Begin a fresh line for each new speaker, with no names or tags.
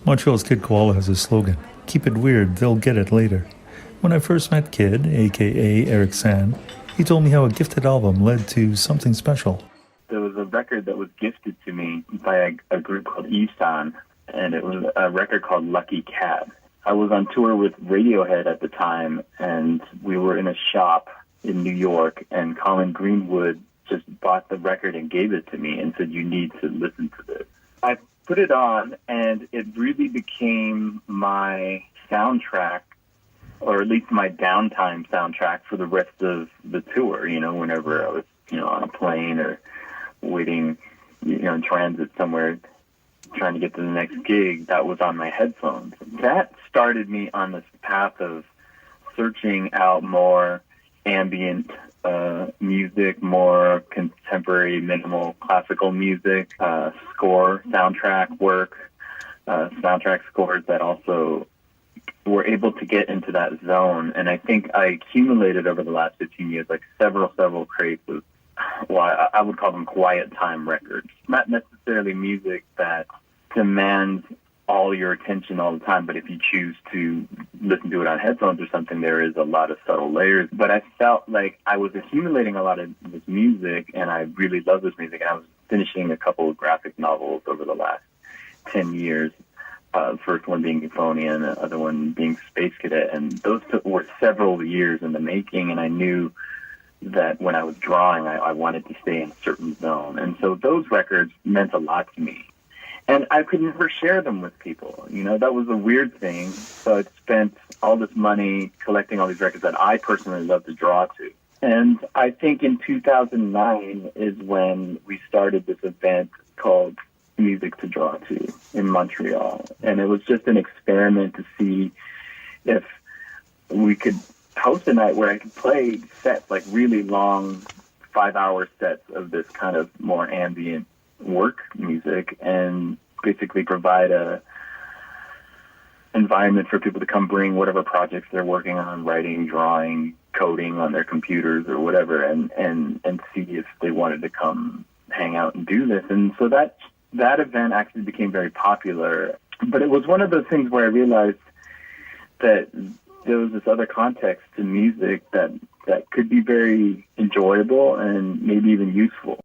Montreal's Kid Koala has a slogan, "Keep it weird, they'll get it later." When I first met Kid, aka Eric San, he told me how a gifted album led to something special.
There was a record that was gifted to me by a group called Isan, and it was a record called Lucky Cat. I was on tour with Radiohead at the time, and we were in a shop in New York, and Colin Greenwood just bought the record and gave it to me and said, "You need to listen to this." I put it on, and it really became my soundtrack, or at least my downtime soundtrack for the rest of the tour, whenever I was, on a plane or waiting, in transit somewhere, trying to get to the next gig, that was on my headphones. That started me on this path of searching out more ambient music, more contemporary, minimal, classical music, soundtrack work, soundtrack scores that also were able to get into that zone. And I think I accumulated over the last 15 years, like several crates of, well, I would call them quiet time records. Not necessarily music that demands all your attention all the time, but if you choose to listen to it on headphones or something, there is a lot of subtle layers. But I felt like I was accumulating a lot of this music, and I really love this music, and I was finishing a couple of graphic novels over the last 10 years. The first one being Euphonia and the other one being Space Cadet, and those were several years in the making, and I knew that when I was drawing, I wanted to stay in a certain zone. And so those records meant a lot to me. And I could never share them with people. That was a weird thing. So I spent all this money collecting all these records that I personally love to draw to. And I think in 2009 is when we started this event called Music to Draw To in Montreal. And it was just an experiment to see if we could host a night where I could play sets, like really long 5-hour sets of this kind of more ambient work music, and basically provide a environment for people to come bring whatever projects they're working on, writing, drawing, coding on their computers or whatever, and see if they wanted to come hang out and do this. And so that event actually became very popular. But it was one of those things where I realized that there was this other context to music that could be very enjoyable and maybe even useful.